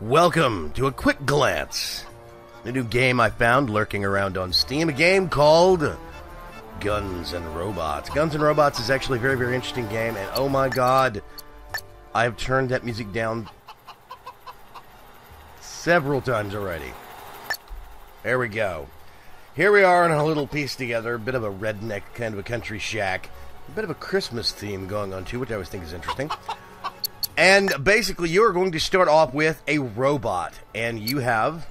Welcome to a quick glance. A new game I found lurking around on Steam. A game called Guns and Robots. Guns and Robots is actually a very, very interesting game. And oh my god, I've turned that music down several times already. There we go. Here we are in a little piece together. A bit of a redneck kind of a country shack. A bit of a Christmas theme going on too, which I always think is interesting. And basically, you are going to start off with a robot, and you have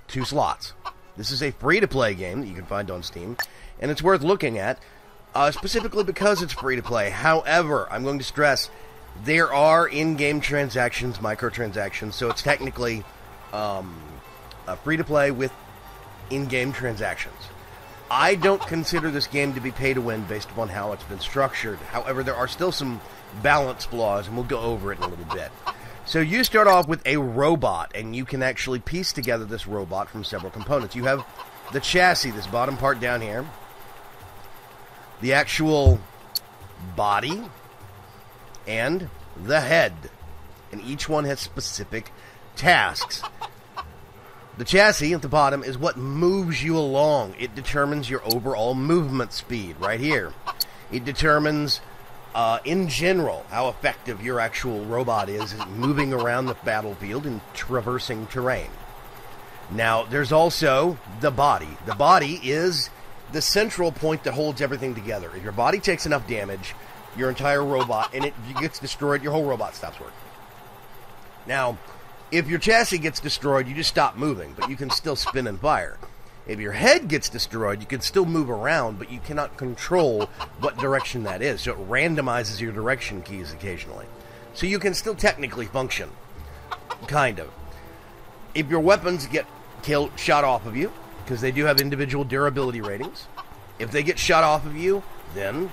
2 slots. This is a free-to-play game that you can find on Steam, and it's worth looking at, specifically because it's free-to-play. However, I'm going to stress, there are in-game transactions, microtransactions, so it's technically a free-to-play with in-game transactions. I don't consider this game to be pay-to-win based upon how it's been structured. However, there are still some balance flaws, and we'll go over it in a little bit. So you start off with a robot, and you can actually piece together this robot from several components. You have the chassis, this bottom part down here, the actual body, and the head. And each one has specific tasks. The chassis at the bottom is what moves you along. It determines your overall movement speed right here. It determines in general, how effective your actual robot is moving around the battlefield and traversing terrain. Now, there's also the body. The body is the central point that holds everything together. If your body takes enough damage, your entire robot, and it gets destroyed, your whole robot stops working. Now, if your chassis gets destroyed, you just stop moving, but you can still spin and fire. If your head gets destroyed, you can still move around, but you cannot control what direction that is. So it randomizes your direction keys occasionally. So you can still technically function. Kind of. If your weapons get shot off of you, because they do have individual durability ratings, if they get shot off of you, then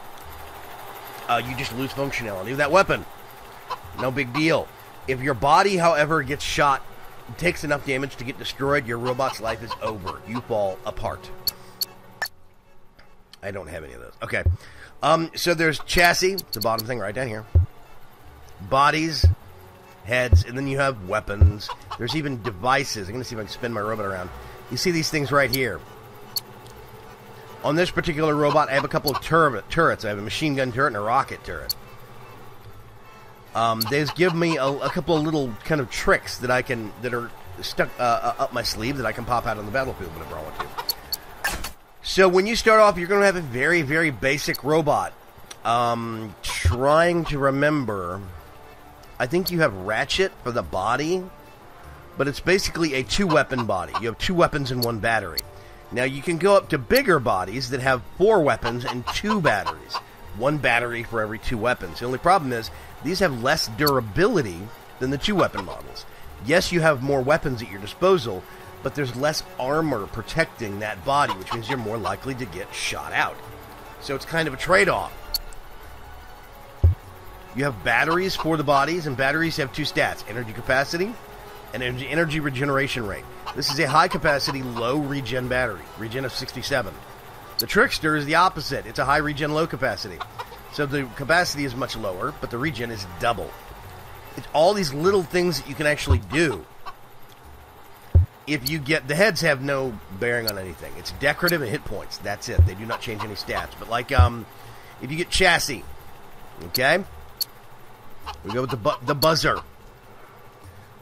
you just lose functionality of that weapon. No big deal. If your body, however, gets shot, takes enough damage to get destroyed, your robot's life is over. You fall apart. I don't have any of those. Okay. So there's chassis, the bottom thing right down here. Bodies, heads, and then you have weapons. There's even devices. I'm going to see if I can spin my robot around. You see these things right here. On this particular robot, I have a couple of turrets. I have a machine gun turret and a rocket turret. They give me a couple of little kind of tricks that are stuck up my sleeve that I can pop out on the battlefield whenever I want to. So when you start off, you're going to have a very, very basic robot. Trying to remember, I think you have Ratchet for the body, but it's basically a 2-weapon body. You have 2 weapons and 1 battery. Now you can go up to bigger bodies that have 4 weapons and 2 batteries. 1 battery for every 2 weapons. The only problem is, these have less durability than the 2-weapon models. Yes, you have more weapons at your disposal, but there's less armor protecting that body, which means you're more likely to get shot out. So it's kind of a trade-off. You have batteries for the bodies, and batteries have 2 stats, energy capacity and energy regeneration rate. This is a high-capacity, low regen battery, regen of 67. The Trickster is the opposite. It's a high regen, low capacity. So the capacity is much lower, but the regen is double. It's all these little things that you can actually do. If you get... The heads have no bearing on anything. It's decorative and hit points. That's it. They do not change any stats. But like, if you get chassis, okay? We go with the buzzer.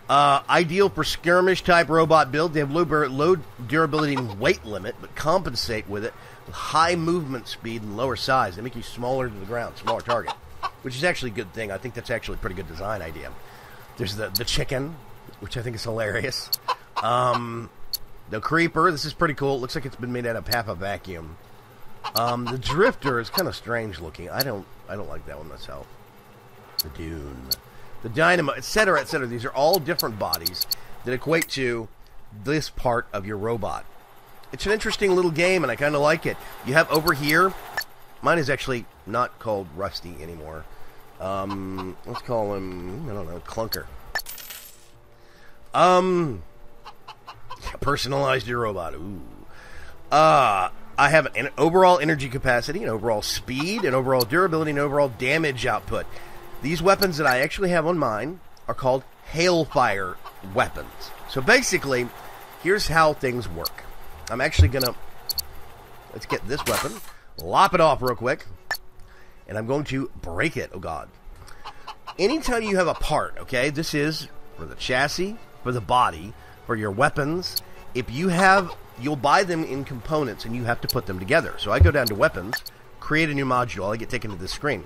Ideal for skirmish-type robot build. They have low durability and weight limit, but compensate with it with high movement speed and lower size. They make you smaller to the ground, smaller target, which is actually a good thing. I think that's actually a pretty good design idea. There's the chicken, which I think is hilarious. The creeper, this is pretty cool. It looks like it's been made out of half a vacuum. The drifter is kind of strange looking. I don't like that one myself. The dune. The dynamo, etc., etc. These are all different bodies that equate to this part of your robot. It's an interesting little game, and I kind of like it. You have over here, mine is actually not called Rusty anymore. Let's call him, I don't know, Clunker. Personalized your robot. Ooh. I have an overall energy capacity, an overall speed, an overall durability, and overall damage output. These weapons that I actually have on mine are called Hailfire weapons. So basically, here's how things work. I'm actually going to, let's get this weapon, lop it off real quick, and I'm going to break it. Oh, God. Anytime you have a part, okay, this is for the chassis, for the body, for your weapons. If you have, you'll buy them in components, and you have to put them together. So I go down to weapons, create a new module, I get taken to this screen.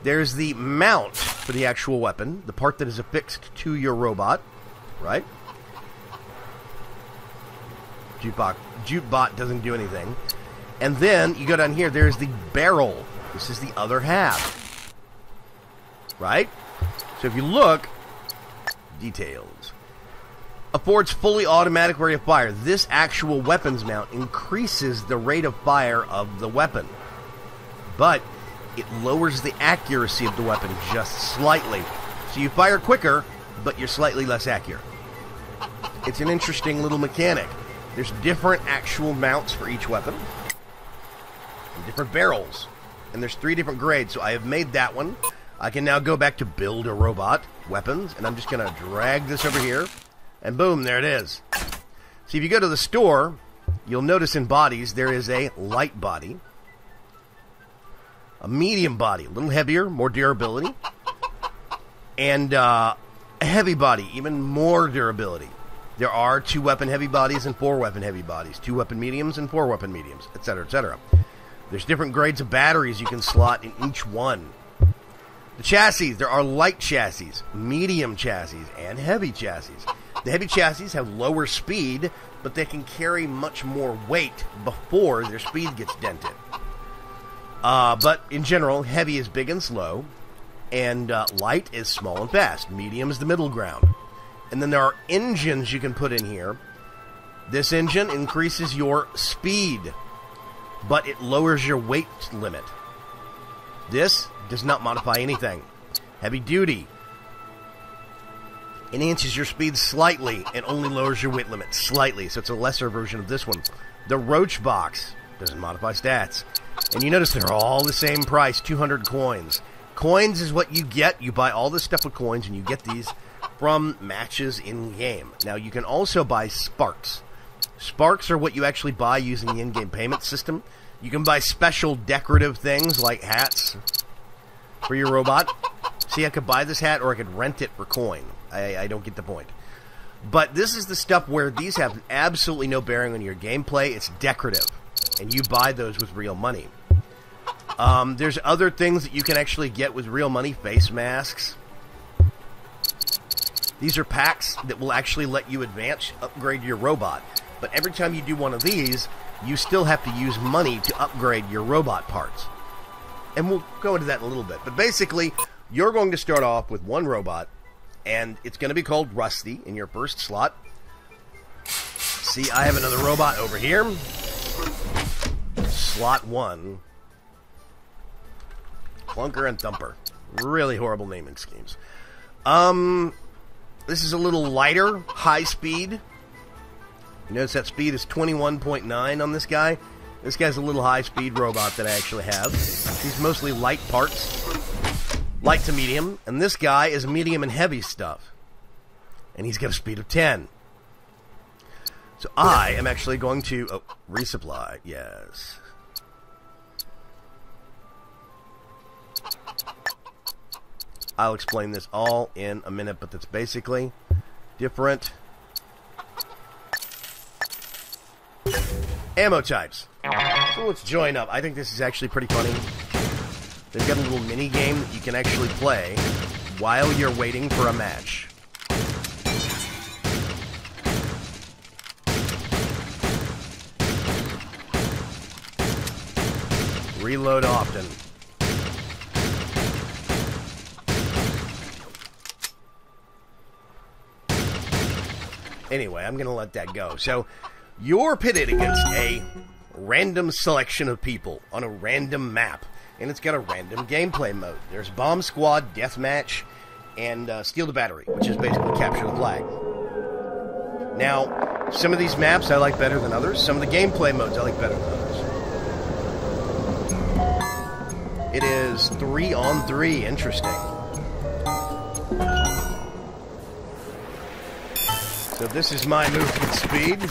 There's the mount for the actual weapon, the part that is affixed to your robot, right? Jukebot doesn't do anything. And then you go down here, there's the barrel. This is the other half. Right? So if you look, details. Affords fully automatic rate of fire. This actual weapons mount increases the rate of fire of the weapon. But it lowers the accuracy of the weapon just slightly. So you fire quicker, but you're slightly less accurate. It's an interesting little mechanic. There's different actual mounts for each weapon. And different barrels. And there's 3 different grades. So I have made that one. I can now go back to build a robot, weapons, and I'm just going to drag this over here, and boom, there it is. See, if you go to the store, you'll notice in bodies there is a light body, a medium body, a little heavier, more durability, and a heavy body, even more durability. There are 2 weapon heavy bodies and 4 weapon heavy bodies, 2 weapon mediums and 4 weapon mediums, etc., etc. There's different grades of batteries you can slot in each one. The chassis, there are light chassis, medium chassis, and heavy chassis. The heavy chassis have lower speed, but they can carry much more weight before their speed gets dented. But in general, heavy is big and slow, and light is small and fast. Medium is the middle ground. And then there are engines you can put in here. This engine increases your speed, but it lowers your weight limit. This does not modify anything. Heavy duty enhances your speed slightly and only lowers your weight limit slightly, so it's a lesser version of this one. The Roach Box doesn't modify stats. And you notice they're all the same price, 200 coins. Coins is what you get. You buy all this stuff with coins, and you get these from matches in-game. Now, you can also buy Sparks. Sparks are what you actually buy using the in-game payment system. You can buy special decorative things like hats for your robot. See, I could buy this hat or I could rent it for coin. I don't get the point. But this is the stuff where these have absolutely no bearing on your gameplay. It's decorative. And you buy those with real money. There's other things that you can actually get with real money. Face masks. These are packs that will actually let you upgrade your robot. But every time you do one of these, you still have to use money to upgrade your robot parts. And we'll go into that in a little bit. But basically, you're going to start off with one robot, and it's going to be called Rusty in your first slot. See, I have another robot over here. Slot 1. Clunker and Thumper. Really horrible naming schemes. This is a little lighter, high speed. You notice that speed is 21.9 on this guy. This guy's a little high-speed robot that I actually have. He's mostly light parts. Light to medium. And this guy is medium and heavy stuff. And he's got a speed of 10. So I am actually going to... Oh, resupply. Yes. I'll explain this all in a minute, but that's basically different ammo types. So let's join up. I think this is actually pretty funny. They've got a little mini game that you can actually play while you're waiting for a match. Reload often. Anyway, I'm going to let that go. So, you're pitted against a random selection of people on a random map. And it's got a random gameplay mode. There's Bomb Squad, Deathmatch, and Steal the Battery, which is basically capture the flag. Now, some of these maps I like better than others. Some of the gameplay modes I like better than others. It is 3-on-3. Interesting. So this is my movement speed.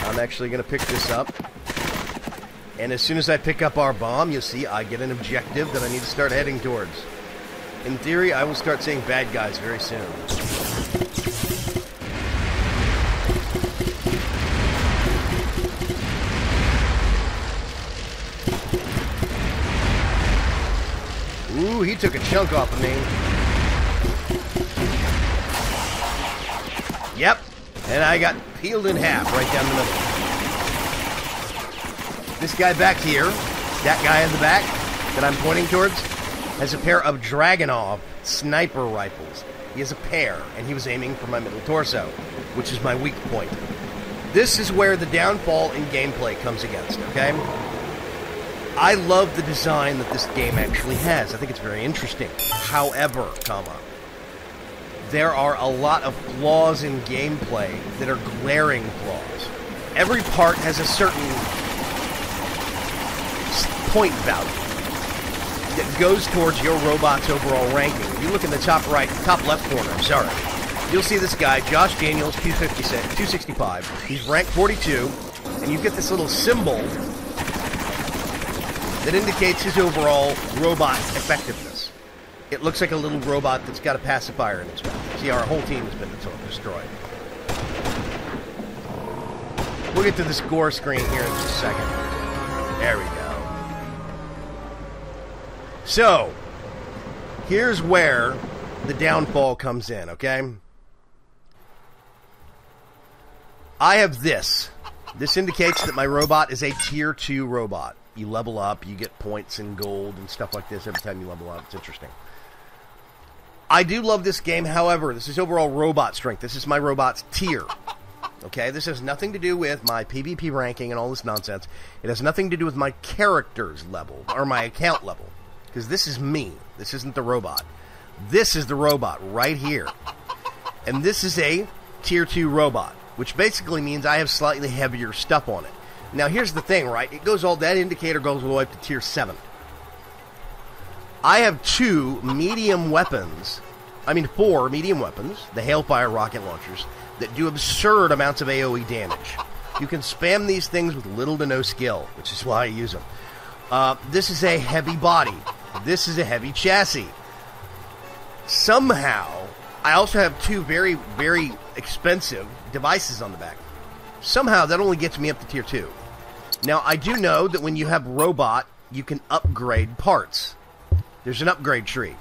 I'm actually going to pick this up. And as soon as I pick up our bomb, you'll see I get an objective that I need to start heading towards. In theory, I will start seeing bad guys very soon. Ooh, he took a chunk off of me. Yep, and I got peeled in half right down the middle. This guy back here, that guy in the back that I'm pointing towards, has a pair of Dragunov sniper rifles. He has a pair, and he was aiming for my middle torso, which is my weak point. This is where the downfall in gameplay comes against, okay? I love the design that this game actually has. I think it's very interesting. However, there are a lot of flaws in gameplay that are glaring flaws. Every part has a certain point value that goes towards your robot's overall ranking. If you look in the top right, top left corner, you'll see this guy, Josh Daniels, 265. He's rank 42, and you get this little symbol that indicates his overall robot effectiveness. It looks like a little robot that's got a pacifier in its mouth. See, our whole team has been destroyed. We'll get to the score screen here in just a second. There we go. So, here's where the downfall comes in, okay? I have this. This indicates that my robot is a tier 2 robot. You level up, you get points and gold and stuff like this every time you level up. It's interesting. I do love this game, however, this is overall robot strength. This is my robot's tier. Okay, this has nothing to do with my PvP ranking and all this nonsense. It has nothing to do with my character's level, or my account level. Because this is me. This isn't the robot. This is the robot right here. And this is a tier 2 robot, which basically means I have slightly heavier stuff on it. Now, here's the thing, right? It goes that indicator goes all the way up to tier 7. I have 4 medium weapons, the Hailfire rocket launchers, that do absurd amounts of AoE damage. You can spam these things with little to no skill, which is why I use them. This is a heavy body. This is a heavy chassis. Somehow, I also have 2 very, very expensive devices on the back. Somehow, that only gets me up to tier 2. Now, I do know that when you have robot, you can upgrade parts. There's an upgrade tree.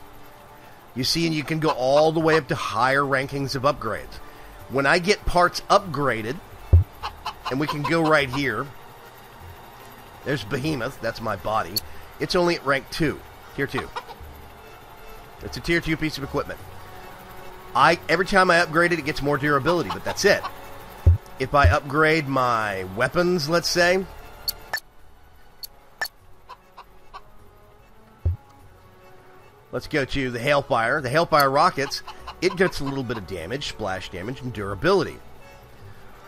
You see, and you can go all the way up to higher rankings of upgrades. When I get parts upgraded, and we can go right here, there's Behemoth, that's my body. It's only at rank 2, tier 2. It's a tier 2 piece of equipment. Every time I upgrade it, it gets more durability, but that's it. If I upgrade my weapons, let's say, let's go to the Hailfire. The Hailfire rockets, it gets a little bit of damage, splash damage, and durability.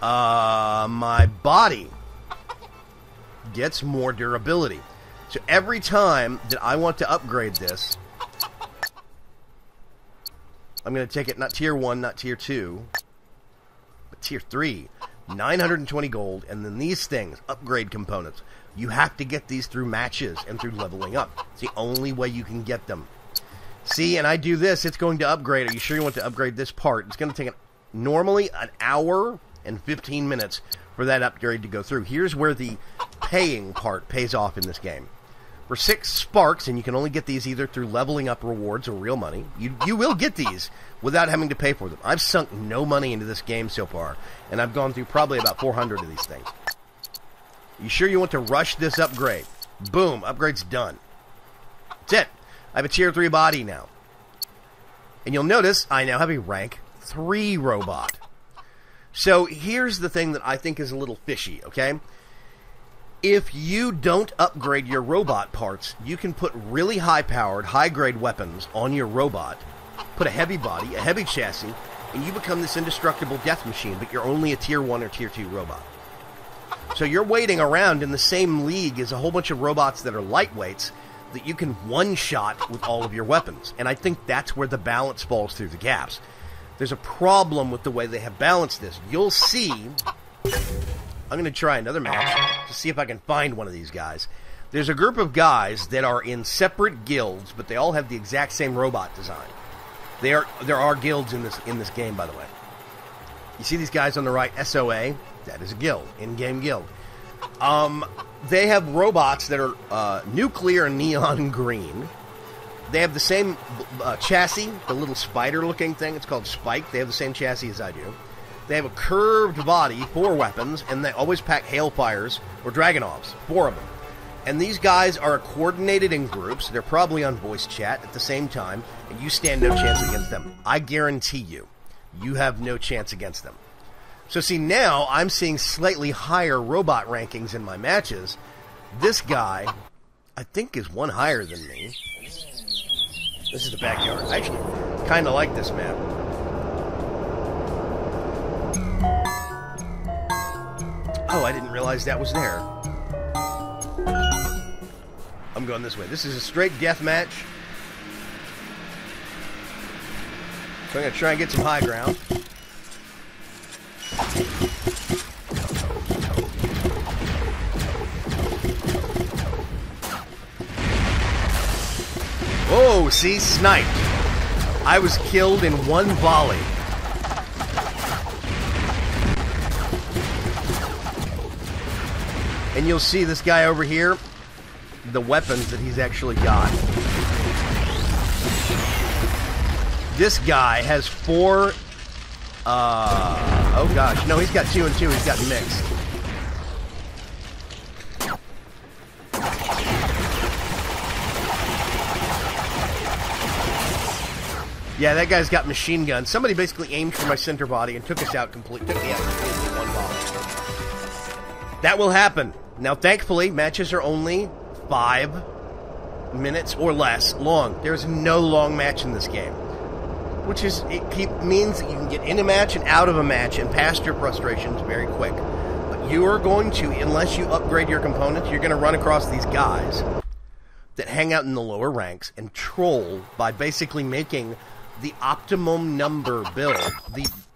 My body gets more durability. So every time that I want to upgrade this, I'm going to take it not tier 1, not tier 2, but tier 3. 920 gold, and then these things, upgrade components. You have to get these through matches and through leveling up. It's the only way you can get them. See, and I do this, it's going to upgrade. Are you sure you want to upgrade this part? It's going to take normally an hour and 15 minutes for that upgrade to go through. Here's where the paying part pays off in this game. For 6 sparks, and you can only get these either through leveling up rewards or real money, you will get these without having to pay for them. I've sunk no money into this game so far, and I've gone through probably about 400 of these things. You sure you want to rush this upgrade? Boom, upgrade's done. That's it. I have a tier 3 body now. And you'll notice I now have a rank 3 robot. So here's the thing that I think is a little fishy, okay? If you don't upgrade your robot parts, you can put really high-powered, high-grade weapons on your robot, put a heavy body, a heavy chassis, and you become this indestructible death machine, but you're only a tier 1 or tier 2 robot. So you're waiting around in the same league as a whole bunch of robots that are lightweights that you can one-shot with all of your weapons. And I think that's where the balance falls through the gaps. There's a problem with the way they have balanced this. You'll see... I'm going to try another match to see if I can find one of these guys. There's a group of guys that are in separate guilds, but they all have the exact same robot design. There are guilds in this game, by the way. You see these guys on the right, SOA? That is a guild, in-game guild. They have robots that are nuclear and neon green. They have the same chassis, the little spider-looking thing. It's called Spike. They have the same chassis as I do. They have a curved body, 4 weapons, and they always pack Hailfires or Dragonovs, 4 of them. And these guys are coordinated in groups. They're probably on voice chat at the same time, and you stand no chance against them. I guarantee you, you have no chance against them. So see, now I'm seeing slightly higher robot rankings in my matches. This guy, I think, is one higher than me. This is the backyard. I actually kind of like this map. Oh, I didn't realize that was there. I'm going this way. This is a straight death match. So I'm going to try and get some high ground. Oh, see? Sniped. I was killed in one volley. And you'll see this guy over here, the weapons that he's actually got. This guy has 4... oh gosh, no, he's got 2 and 2, he's got mixed. Yeah, that guy's got machine guns. Somebody basically aimed for my center body and took us out completely. Took me out completely in one volley. That will happen. Now, thankfully, matches are only 5 minutes or less long. There's no long match in this game. Which is, means that you can get in a match and out of a match and past your frustrations very quick. But you are going to, unless you upgrade your components, you're going to run across these guys that hang out in the lower ranks and troll by basically making the optimum number build.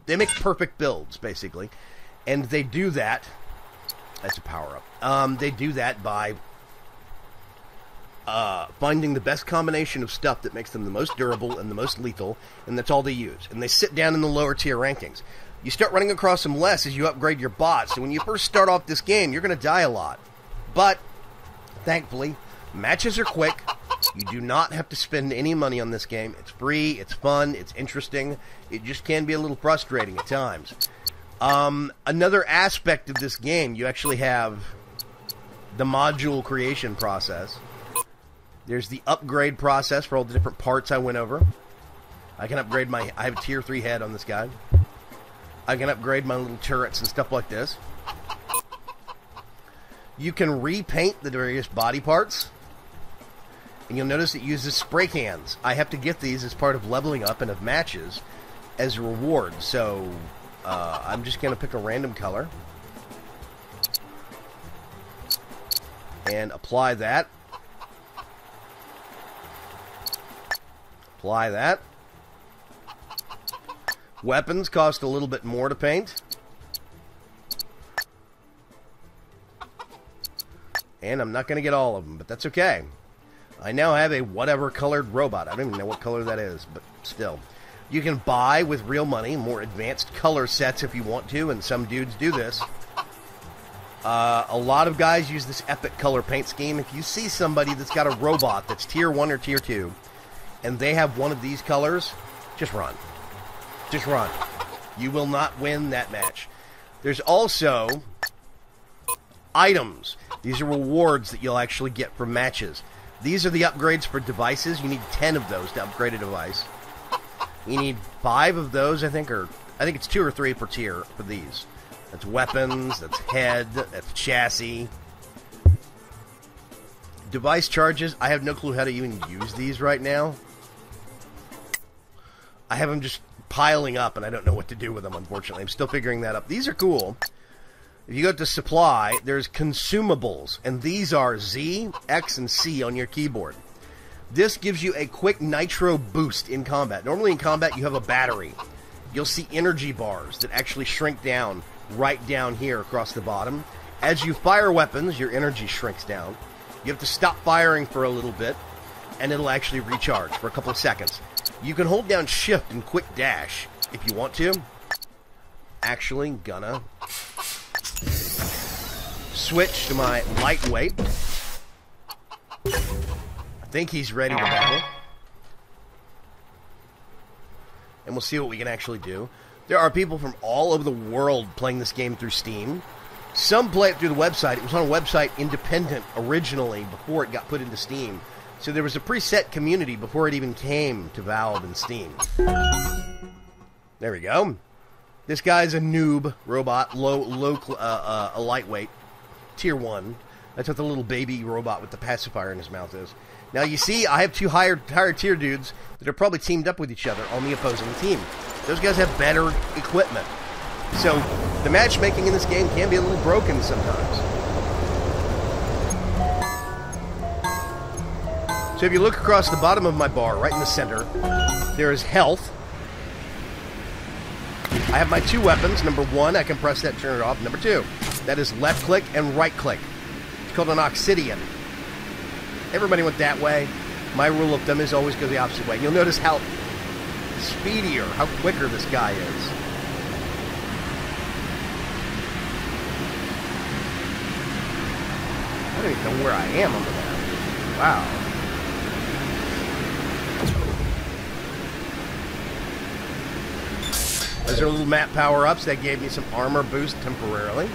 They make perfect builds, basically. And they do that... That's a power-up. They do that by finding the best combination of stuff that makes them the most durable and the most lethal, and that's all they use. And they sit down in the lower tier rankings. You start running across them less as you upgrade your bots, so when you first start off this game, you're going to die a lot. But, thankfully, matches are quick. You do not have to spend any money on this game. It's free, it's fun, it's interesting. It just can be a little frustrating at times. Another aspect of this game, you actually have the module creation process. There's the upgrade process for all the different parts I went over. I can upgrade I have a tier 3 head on this guy. I can upgrade my little turrets and stuff like this. You can repaint the various body parts. And you'll notice it uses spray cans. I have to get these as part of leveling up and of matches as a reward. So... I'm just going to pick a random color and apply that. Apply that. Weapons cost a little bit more to paint. And I'm not going to get all of them, but that's okay. I now have a whatever colored robot. I don't even know what color that is, but still. You can buy with real money more advanced color sets if you want to, and some dudes do this. A lot of guys use this epic color paint scheme. If you see somebody that's got a robot that's tier 1 or tier 2, and they have one of these colors, just run. Just run. You will not win that match. There's also items. These are rewards that you'll actually get from matches. These are the upgrades for devices. You need 10 of those to upgrade a device. You need 5 of those, I think it's 2 or 3 per tier for these. That's weapons, that's head, that's chassis. Device charges, I have no clue how to even use these right now. I have them just piling up, and I don't know what to do with them, unfortunately. I'm still figuring that up. These are cool. If you go to supply, there's consumables, and these are Z, X, and C on your keyboard. This gives you a quick nitro boost in combat. Normally in combat you have a battery. You'll see energy bars that actually shrink down right down here across the bottom. As you fire weapons, your energy shrinks down. You have to stop firing for a little bit, and it'll actually recharge for a couple of seconds. You can hold down shift and quick dash if you want to. Actually, gonna switch to my lightweight. I think he's ready to battle. And we'll see what we can actually do. There are people from all over the world playing this game through Steam. Some play it through the website. It was on a website independent originally before it got put into Steam. So there was a preset community before it even came to Valve and Steam. There we go. This guy's a noob robot, a lightweight, tier 1. That's what the little baby robot with the pacifier in his mouth is. Now you see, I have two higher tier dudes that are probably teamed up with each other on the opposing team. Those guys have better equipment. So the matchmaking in this game can be a little broken sometimes. So if you look across the bottom of my bar, right in the center, there is health. I have my two weapons. Number 1, I can press that and turn it off. Number 2, that is left click and right click. It's called an Oxidian. Everybody went that way. My rule of thumb is always go the opposite way. You'll notice how speedier, how quicker this guy is. I don't even know where I am on the map. Wow. Those are little map power-ups that gave me some armor boost temporarily.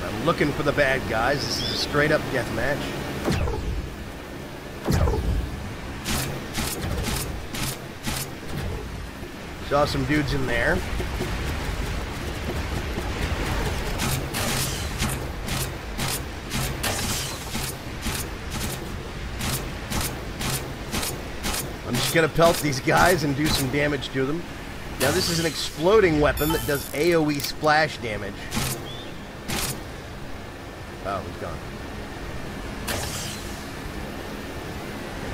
I'm looking for the bad guys. This is a straight-up deathmatch. Saw some dudes in there. I'm just going to pelt these guys and do some damage to them. Now this is an exploding weapon that does AoE splash damage. Oh, he's gone.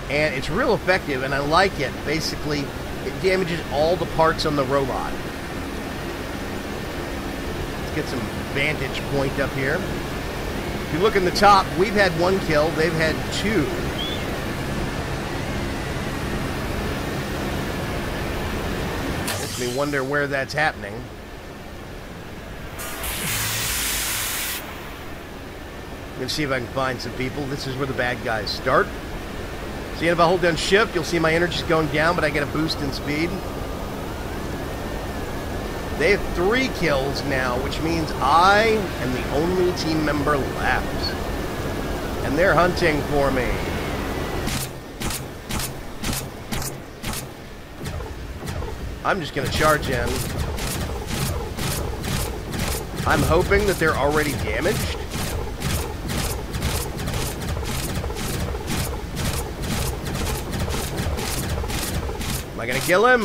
And it's real effective, and I like it. Basically, it damages all the parts on the robot. Let's get some vantage point up here. If you look in the top, we've had 1 kill. They've had 2. Makes me wonder where that's happening. I'm going to see if I can find some people. This is where the bad guys start. See, if I hold down shift, you'll see my energy's going down, but I get a boost in speed. They have 3 kills now, which means I am the only team member left. And they're hunting for me. I'm just going to charge in. I'm hoping that they're already damaged. Am I going to kill him?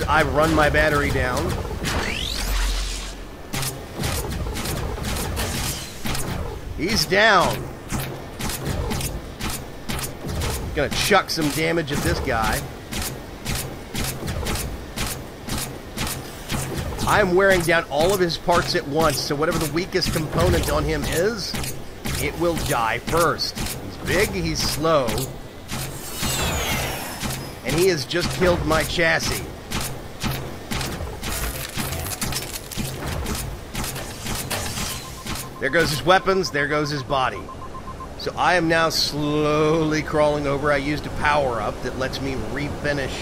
I've run my battery down. He's down. Gonna chuck some damage at this guy. I'm wearing down all of his parts at once, so whatever the weakest component on him is, it will die first. He's big, he's slow, and he has just killed my chassis. There goes his weapons, there goes his body. So I am now slowly crawling over. I used a power-up that lets me refinish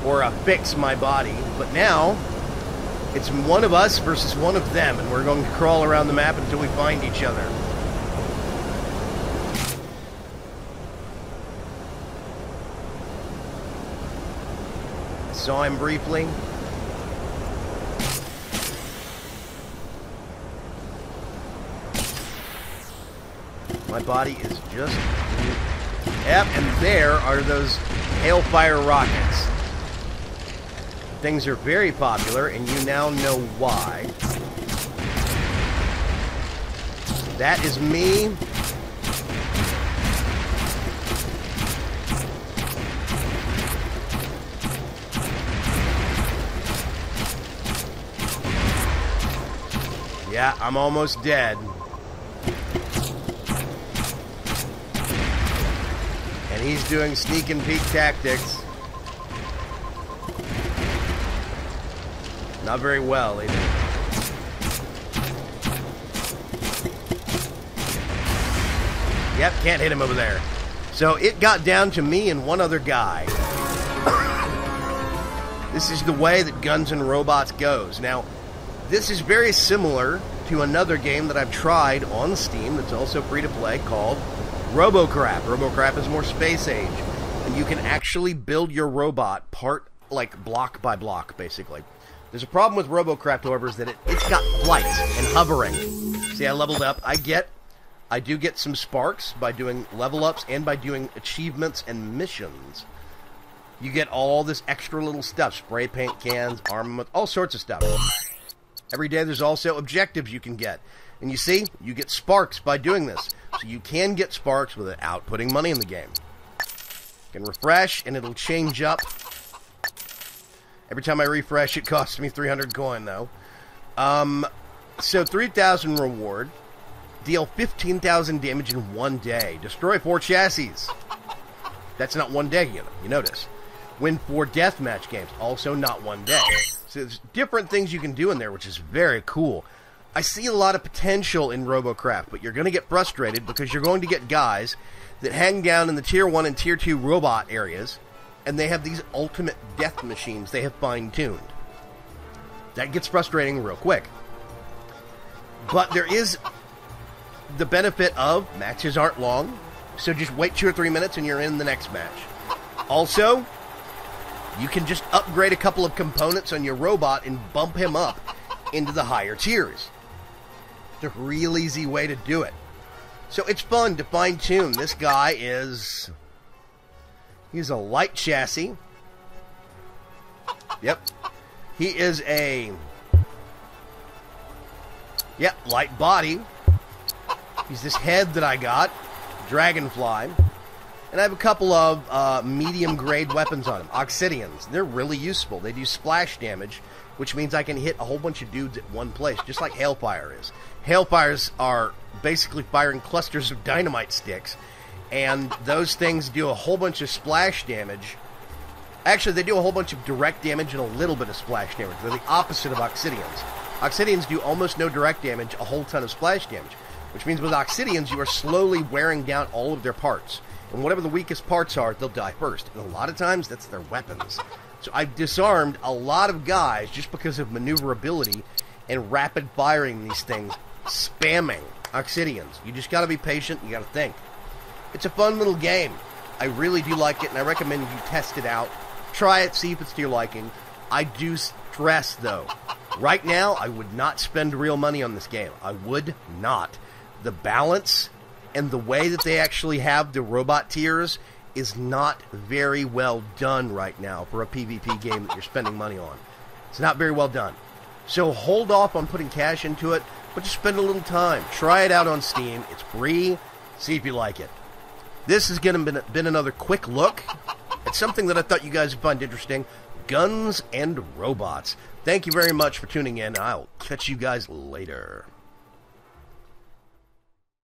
or fix my body. But now, it's one of us versus one of them, and we're going to crawl around the map until we find each other. I saw him briefly. My body is just... Yep, and there are those Hailfire rockets. Things are very popular, and you now know why. That is me. Yeah, I'm almost dead. And he's doing sneak and peek tactics. Not very well, either. Yep, can't hit him over there. So it got down to me and one other guy. This is the way that Guns and Robots goes. Now, this is very similar to another game that I've tried on Steam that's also free to play called RoboCrap. RoboCrap is more space age, and you can actually build your robot like block by block, basically. There's a problem with RoboCrap, however, is that it's got flight and hovering. See, I leveled up. I do get some sparks by doing level ups and by doing achievements and missions. You get all this extra little stuff, spray paint cans, armament, all sorts of stuff. Every day there's also objectives you can get. And you see, you get sparks by doing this. So you can get sparks without putting money in the game. You can refresh, and it'll change up. Every time I refresh, it costs me 300 coin, though. So 3,000 reward. Deal 15,000 damage in 1 day. Destroy 4 chassis. That's not 1 day, you notice. Win 4 deathmatch games. Also not 1 day. So there's different things you can do in there, which is very cool. I see a lot of potential in RoboCrap, but you're going to get frustrated because you're going to get guys that hang down in the Tier 1 and Tier 2 robot areas, and they have these ultimate death machines they have fine-tuned. That gets frustrating real quick. But there is the benefit of matches aren't long, so just wait 2 or 3 minutes and you're in the next match. Also, you can just upgrade a couple of components on your robot and bump him up into the higher tiers. It's a real easy way to do it. So it's fun to fine-tune. This guy he's a light chassis. Yep. He is light body. He's this head that I got, Dragonfly. And I have a couple of medium-grade weapons on him. Obsidians. They're really useful. They do splash damage, which means I can hit a whole bunch of dudes at one place, just like Hailfire is. Hailfires are basically firing clusters of dynamite sticks, and those things do a whole bunch of splash damage. Actually, they do a whole bunch of direct damage and a little bit of splash damage. They're the opposite of Obsidians. Obsidians do almost no direct damage, a whole ton of splash damage, which means with Obsidians, you are slowly wearing down all of their parts. And whatever the weakest parts are, they'll die first. And a lot of times, that's their weapons. So I've disarmed a lot of guys just because of maneuverability and rapid firing these things, spamming Obsidians. You just got to be patient. You got to think. It's a fun little game. I really do like it, and I recommend you test it out. Try it, see if it's to your liking. I do stress, though, right now, I would not spend real money on this game. I would not. The balance and the way that they actually have the robot tiers is not very well done right now for a PvP game that you're spending money on. It's not very well done. So hold off on putting cash into it, but just spend a little time. Try it out on Steam. It's free. See if you like it. This has been another quick look at something that I thought you guys would find interesting. Guns and Robots. Thank you very much for tuning in. I'll catch you guys later.